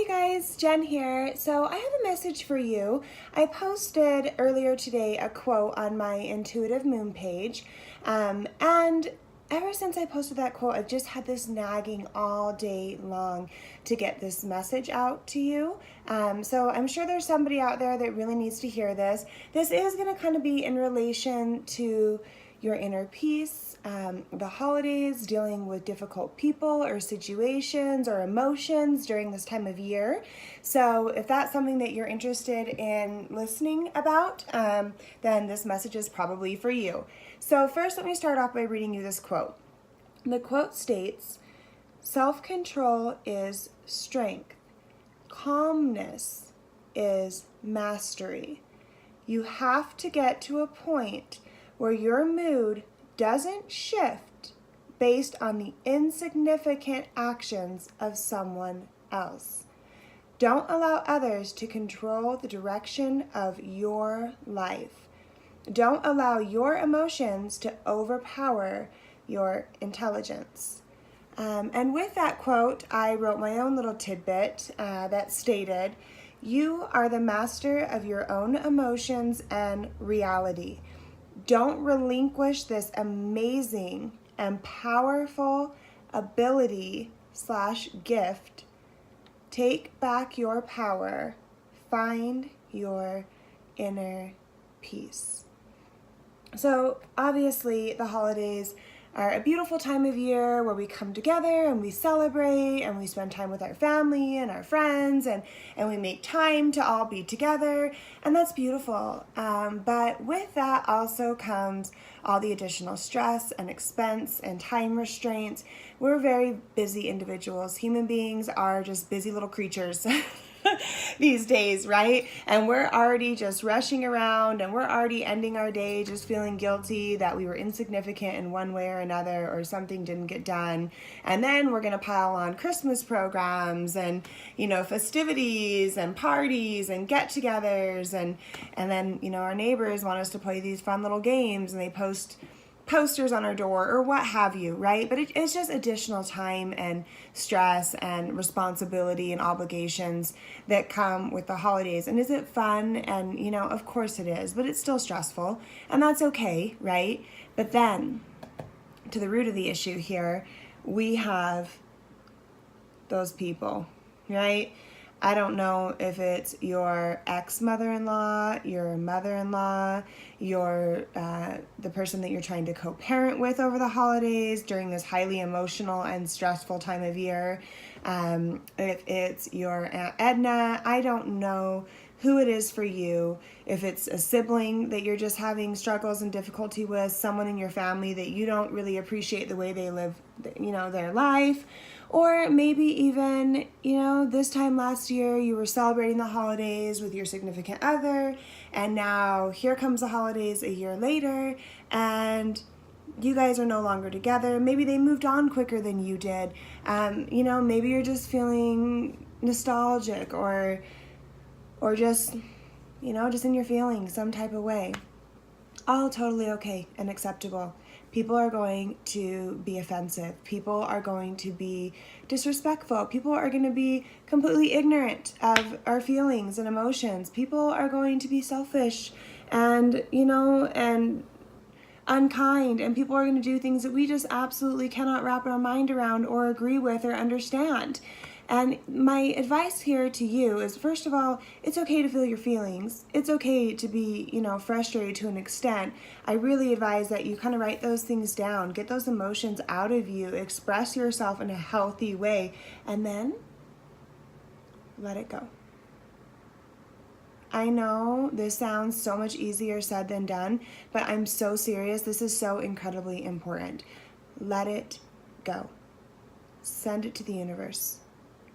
you guys, Jen here. So I have a message for you. I posted earlier today a quote on my Intuitive Moon page, and ever since I posted that quote, I've just had this nagging all day long to get this message out to you. So I'm sure there's somebody out there that really needs to hear this. This is going to kind of be in relation to your inner peace, the holidays, dealing with difficult people or situations or emotions during this time of year. So if that's something that you're interested in listening about, then this message is probably for you. So first, let me start off by reading you this quote. The quote states, "Self-control is strength. Calmness is mastery. You have to get to a point where your mood doesn't shift based on the insignificant actions of someone else. Don't allow others to control the direction of your life. Don't allow your emotions to overpower your intelligence." And with that quote, I wrote my own little tidbit that stated, "You are the master of your own emotions and reality. Don't relinquish this amazing and powerful ability/gift. Take back your power. Find your inner peace." So obviously the holidays are a beautiful time of year where we come together and we celebrate and we spend time with our family and our friends and we make time to all be together, and that's beautiful. But with that also comes all the additional stress and expense and time restraints. We're very busy individuals. Human beings are just busy little creatures. These days, right? And we're already just rushing around and we're already ending our day just feeling guilty that we were insignificant in one way or another or something didn't get done. And then we're going to pile on Christmas programs and, festivities and parties and get-togethers and then, our neighbors want us to play these fun little games and they post posters on our door or what have you, right? But it's just additional time and stress and responsibility and obligations that come with the holidays. And is it fun? And, of course it is, but it's still stressful and that's okay, right? But then to the root of the issue here, we have those people, right? I don't know if it's your ex-mother-in-law, your mother-in-law, the person that you're trying to co-parent with over the holidays during this highly emotional and stressful time of year. If it's your Aunt Edna, I don't know who it is for you. If it's a sibling that you're just having struggles and difficulty with, someone in your family that you don't really appreciate the way they live, their life. Or maybe even, this time last year you were celebrating the holidays with your significant other, and now here comes the holidays a year later, and you guys are no longer together. Maybe they moved on quicker than you did. Maybe you're just feeling nostalgic or just, just in your feelings some type of way. All totally okay and acceptable. People are going to be offensive. People are going to be disrespectful. People are going to be completely ignorant of our feelings and emotions. People are going to be selfish and, and unkind. And people are going to do things that we just absolutely cannot wrap our mind around or agree with or understand. And my advice here to you is, first of all, it's okay to feel your feelings. It's okay to be, frustrated to an extent. I really advise that you kind of write those things down, get those emotions out of you, express yourself in a healthy way, and then let it go. I know this sounds so much easier said than done, but I'm so serious. This is so incredibly important. Let it go. Send it to the universe.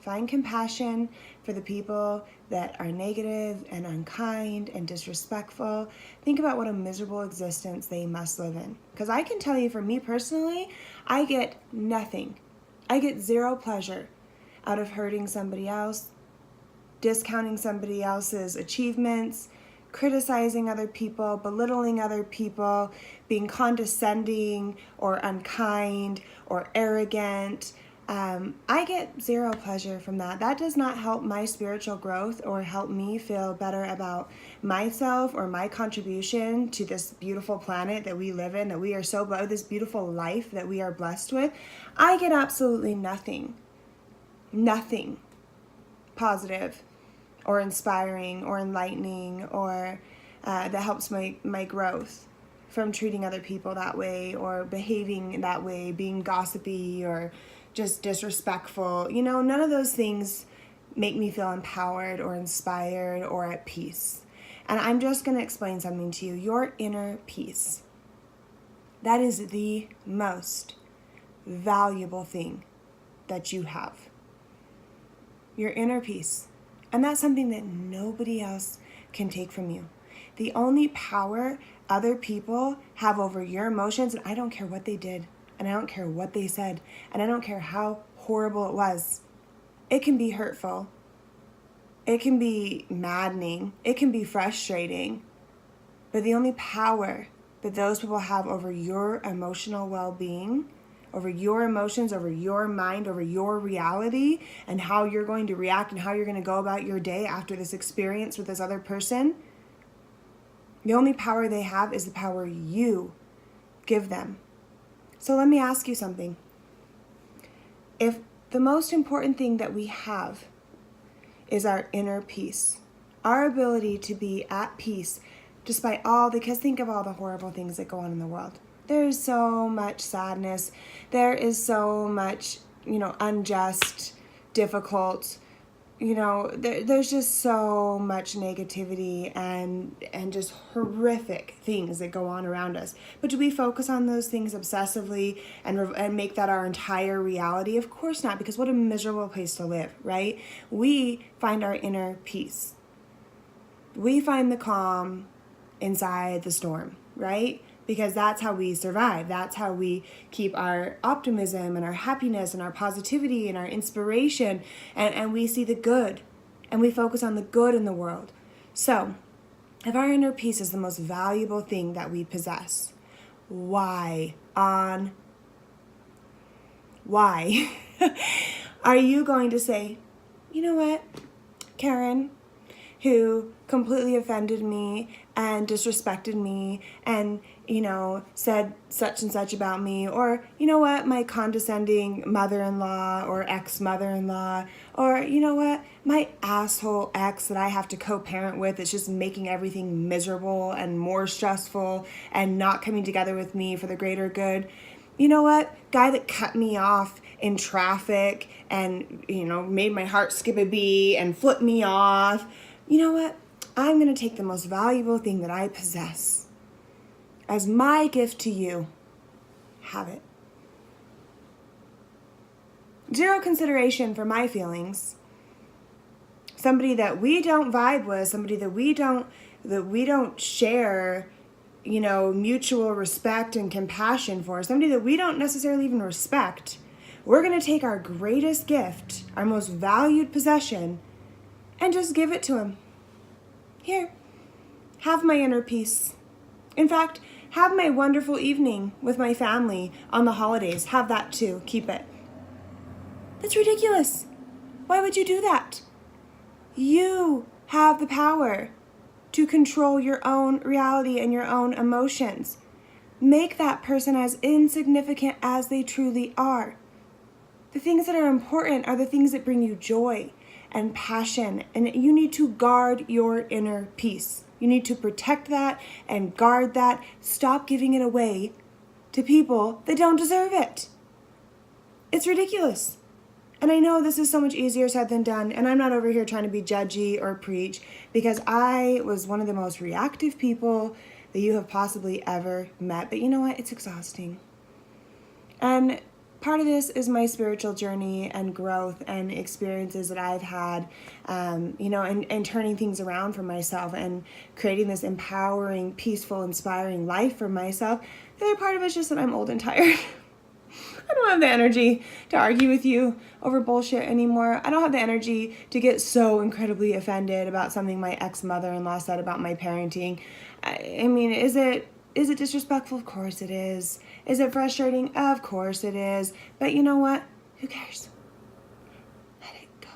Find compassion for the people that are negative and unkind and disrespectful. Think about what a miserable existence they must live in. Because I can tell you, for me personally, I get nothing. I get zero pleasure out of hurting somebody else, discounting somebody else's achievements, criticizing other people, belittling other people, being condescending or unkind or arrogant. I get zero pleasure from that. That does not help my spiritual growth or help me feel better about myself or my contribution to this beautiful planet that we live in, that we are so blessed, this beautiful life that we are blessed with. I get absolutely nothing positive or inspiring or enlightening or that helps my growth from treating other people that way or behaving that way, being gossipy or just disrespectful. None of those things make me feel empowered or inspired or at peace. And I'm just going to explain something to you. Your inner peace, that is the most valuable thing that you have. Your inner peace. And that's something that nobody else can take from you. The only power other people have over your emotions, and I don't care what they did, and I don't care what they said, and I don't care how horrible it was. It can be hurtful. It can be maddening. It can be frustrating. But the only power that those people have over your emotional well-being, over your emotions, over your mind, over your reality, and how you're going to react and how you're going to go about your day after this experience with this other person, the only power they have is the power you give them. So let me ask you something. If the most important thing that we have is our inner peace, our ability to be at peace despite because think of all the horrible things that go on in the world. There is so much sadness. There is so much, unjust, difficult, there's just so much negativity and just horrific things that go on around us. But do we focus on those things obsessively and make that our entire reality? Of course not, because what a miserable place to live, right? We find our inner peace. We find the calm inside the storm, right? Because that's how we survive. That's how we keep our optimism and our happiness and our positivity and our inspiration. And we see the good. And we focus on the good in the world. So, if our inner peace is the most valuable thing that we possess, why are you going to say, you know what, Karen, who completely offended me and disrespected me and, said such and such about me, or, my condescending mother-in-law or ex-mother-in-law, or, my asshole ex that I have to co-parent with that's just making everything miserable and more stressful and not coming together with me for the greater good. Guy that cut me off in traffic and, made my heart skip a beat and flipped me off. I'm going to take the most valuable thing that I possess as my gift to you. Have it. Zero consideration for my feelings. Somebody that we don't vibe with, somebody that we don't share, mutual respect and compassion for, somebody that we don't necessarily even respect. We're going to take our greatest gift, our most valued possession, and just give it to him. Here, have my inner peace. In fact, have my wonderful evening with my family on the holidays. Have that too. Keep it. That's ridiculous. Why would you do that? You have the power to control your own reality and your own emotions. Make that person as insignificant as they truly are. The things that are important are the things that bring you joy and passion, and you need to guard your inner peace. You need to protect that and guard that. Stop giving it away to people that don't deserve it. It's ridiculous. And I know this is so much easier said than done, and I'm not over here trying to be judgy or preach, because I was one of the most reactive people that you have possibly ever met. But you know what? It's exhausting. And part of this is my spiritual journey and growth and experiences that I've had, and turning things around for myself and creating this empowering, peaceful, inspiring life for myself. The other part of it is just that I'm old and tired. I don't have the energy to argue with you over bullshit anymore. I don't have the energy to get so incredibly offended about something my ex-mother-in-law said about my parenting. I mean, is it disrespectful? Of course it is. Is it frustrating? Of course it is. But you know what? Who cares? Let it go.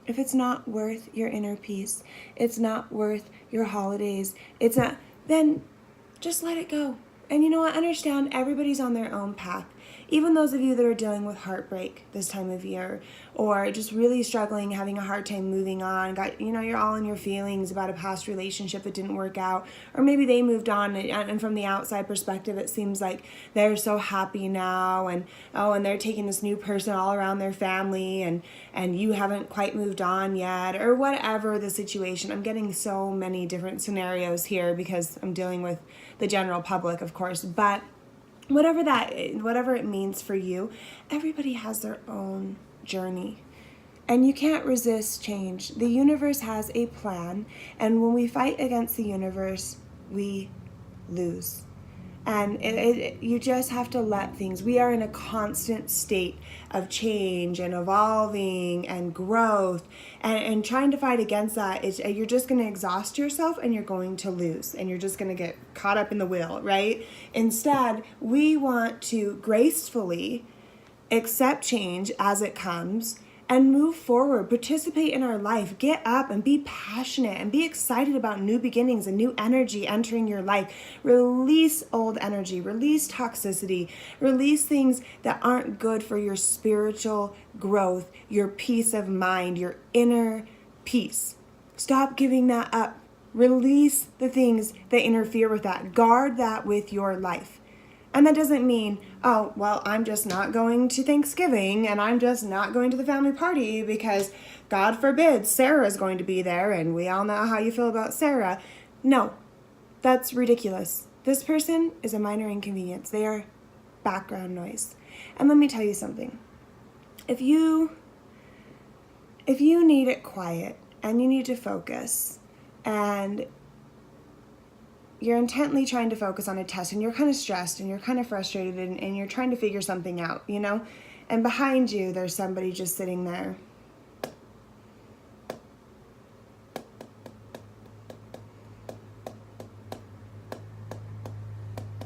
If it's not worth your inner peace, it's not worth your holidays, it's not, then just let it go. And you know what? Understand everybody's on their own path. Even those of you that are dealing with heartbreak this time of year, or just really struggling, having a hard time moving on, you're all in your feelings about a past relationship that didn't work out, or maybe they moved on, and from the outside perspective, it seems like they're so happy now, and they're taking this new person all around their family, and you haven't quite moved on yet, or whatever the situation. I'm getting so many different scenarios here because I'm dealing with the general public, of course, but whatever it means for you, everybody has their own journey. And you can't resist change. The universe has a plan, and when we fight against the universe, we lose. And you just have to let things, we are in a constant state of change and evolving and growth, and trying to fight against that is you're just going to exhaust yourself and you're going to lose, and you're just going to get caught up in the wheel, right? Instead, we want to gracefully accept change as it comes and move forward, participate in our life, get up and be passionate and be excited about new beginnings and new energy entering your life. Release old energy, release toxicity, release things that aren't good for your spiritual growth, your peace of mind, your inner peace. Stop giving that up. Release the things that interfere with that. Guard that with your life. And that doesn't mean, oh, well, I'm just not going to Thanksgiving and I'm just not going to the family party because, God forbid, Sarah's going to be there and we all know how you feel about Sarah. No, that's ridiculous. This person is a minor inconvenience. They are background noise. And let me tell you something. If you need it quiet and you need to focus, and you're intently trying to focus on a test and you're kind of stressed and you're kind of frustrated and you're trying to figure something out, and behind you there's somebody just sitting there.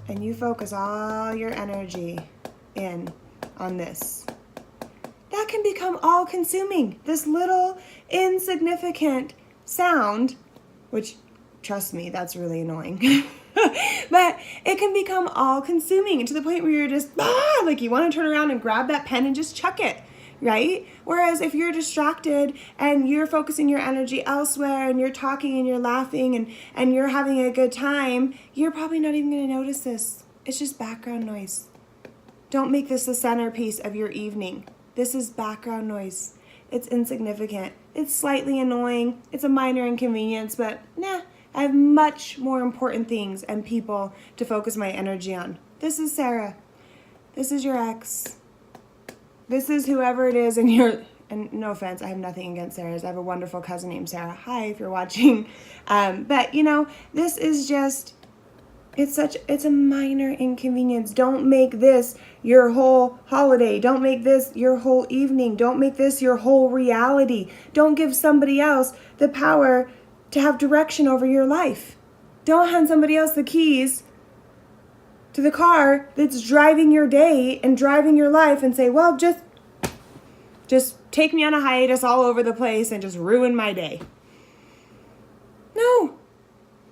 And you focus all your energy in on this. That can become all-consuming. This little insignificant sound, which, trust me, that's really annoying. But it can become all-consuming to the point where you're just, like you want to turn around and grab that pen and just chuck it, right? Whereas if you're distracted and you're focusing your energy elsewhere and you're talking and you're laughing and you're having a good time, you're probably not even going to notice this. It's just background noise. Don't make this the centerpiece of your evening. This is background noise. It's insignificant. It's slightly annoying. It's a minor inconvenience, but I have much more important things and people to focus my energy on. This is Sarah. This is your ex. This is whoever it is, and no offense, I have nothing against Sarah's. I have a wonderful cousin named Sarah. Hi, if you're watching. But this is just, it's a minor inconvenience. Don't make this your whole holiday. Don't make this your whole evening. Don't make this your whole reality. Don't give somebody else the power to have direction over your life. Don't hand somebody else the keys to the car that's driving your day and driving your life and say, well, just take me on a hiatus all over the place and just ruin my day. No,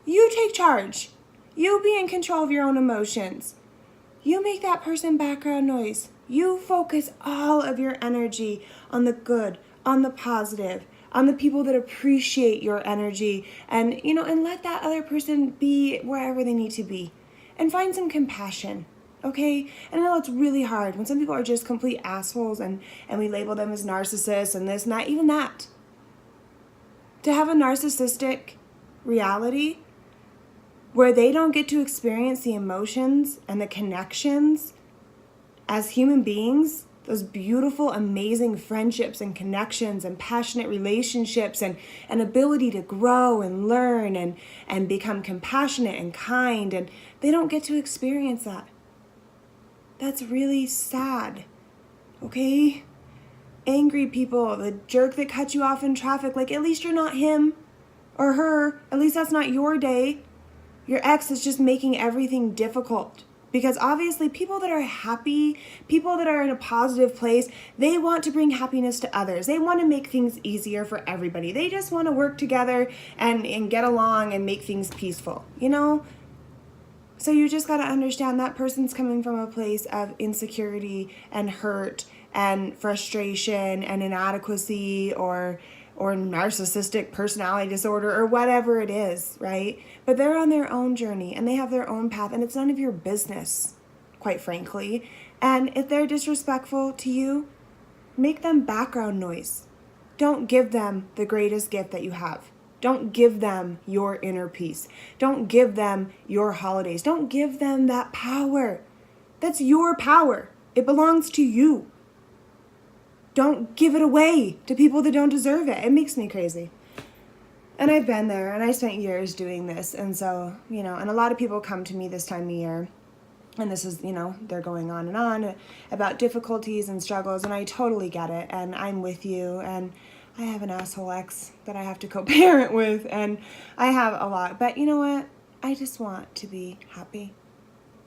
you take charge. You be in control of your own emotions. You make that person background noise. You focus all of your energy on the good, on the positive, on the people that appreciate your energy, and and let that other person be wherever they need to be, and find some compassion, okay? And I know it's really hard when some people are just complete assholes and we label them as narcissists and this and that, even that. To have a narcissistic reality where they don't get to experience the emotions and the connections as human beings, those beautiful, amazing friendships and connections and passionate relationships and an ability to grow and learn and become compassionate and kind, and they don't get to experience that. That's really sad, okay? Angry people, the jerk that cut you off in traffic, like at least you're not him or her. At least that's not your day. Your ex is just making everything difficult. Because obviously people that are happy, people that are in a positive place, they want to bring happiness to others. They want to make things easier for everybody. They just want to work together and get along and make things peaceful, you know? So you just got to understand that person's coming from a place of insecurity and hurt and frustration and inadequacy or narcissistic personality disorder or whatever it is, right? But they're on their own journey and they have their own path, and it's none of your business, quite frankly. And if they're disrespectful to you, make them background noise. Don't give them the greatest gift that you have. Don't give them your inner peace. Don't give them your holidays. Don't give them that power. That's your power. It belongs to you. Don't give it away to people that don't deserve it. It makes me crazy. And I've been there, and I spent years doing this. And so, you know, and a lot of people come to me this time of year, and this is, you know, they're going on and on about difficulties and struggles, and I totally get it, and I'm with you, and I have an asshole ex that I have to co-parent with, and I have a lot. But you know what? I just want to be happy.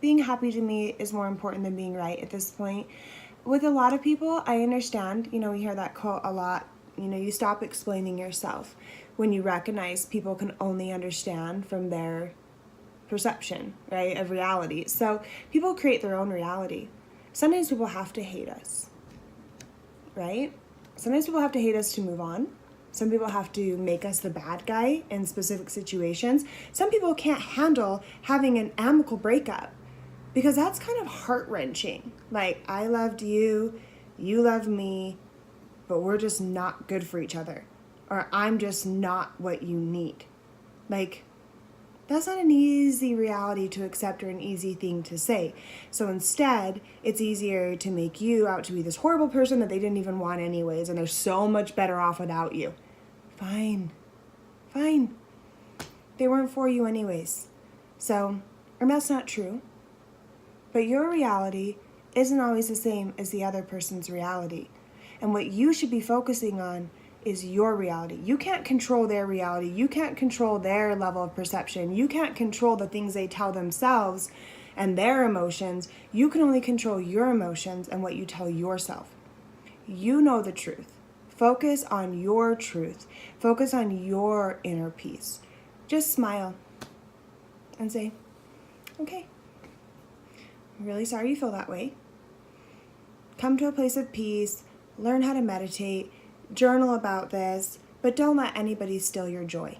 Being happy to me is more important than being right at this point. With a lot of people, I understand, you know, we hear that quote a lot, you know, you stop explaining yourself when you recognize people can only understand from their perception, right, of reality. So people create their own reality. Sometimes people have to hate us, right? Sometimes people have to hate us to move on. Some people have to make us the bad guy in specific situations. Some people can't handle having an amicable breakup, because that's kind of heart-wrenching. Like, I loved you, you love me, but we're just not good for each other. Or I'm just not what you need. Like, that's not an easy reality to accept or an easy thing to say. So instead, it's easier to make you out to be this horrible person that they didn't even want anyways, and they're so much better off without you. Fine. They weren't for you anyways. So, and that's not true. But your reality isn't always the same as the other person's reality. And what you should be focusing on is your reality. You can't control their reality. You can't control their level of perception. You can't control the things they tell themselves and their emotions. You can only control your emotions and what you tell yourself. You know the truth. Focus on your truth. Focus on your inner peace. Just smile and say, okay, I'm really sorry you feel that way. Come to a place of peace, learn how to meditate, journal about this, but don't let anybody steal your joy.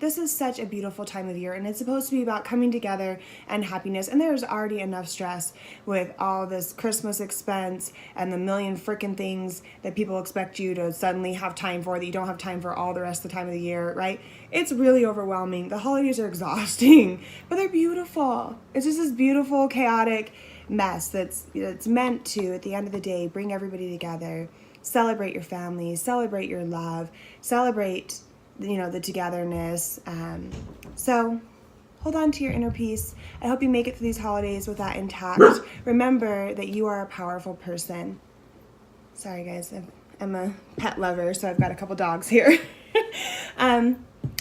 This is such a beautiful time of year, and it's supposed to be about coming together and happiness, and there's already enough stress with all this Christmas expense and the million frickin' things that people expect you to suddenly have time for that you don't have time for all the rest of the time of the year, right? It's really overwhelming. The holidays are exhausting, but they're beautiful. It's just this beautiful, chaotic mess that's meant to, at the end of the day, bring everybody together, celebrate your family, celebrate your love, celebrate, you know, the togetherness. So hold on to your inner peace. I hope you make it through these holidays with that intact. Remember that you are a powerful person. Sorry guys, I'm a pet lover, so I've got a couple dogs here.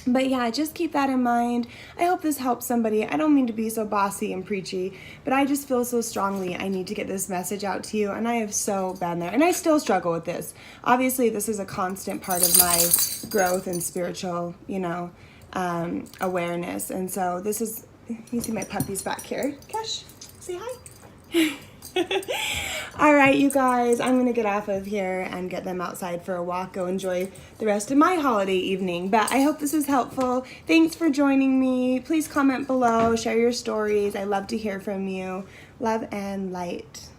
But yeah, just keep that in mind. I hope this helps somebody. I don't mean to be so bossy and preachy, but I just feel so strongly I need to get this message out to you, and I have so been there. And I still struggle with this. Obviously, this is a constant part of my growth and spiritual, you know, awareness. And so this is, you see my puppies back here. Cash, say hi. All right, you guys, I'm going to get off of here and get them outside for a walk, go enjoy the rest of my holiday evening. But I hope this was helpful. Thanks for joining me. Please comment below, share your stories. I love to hear from you. Love and light.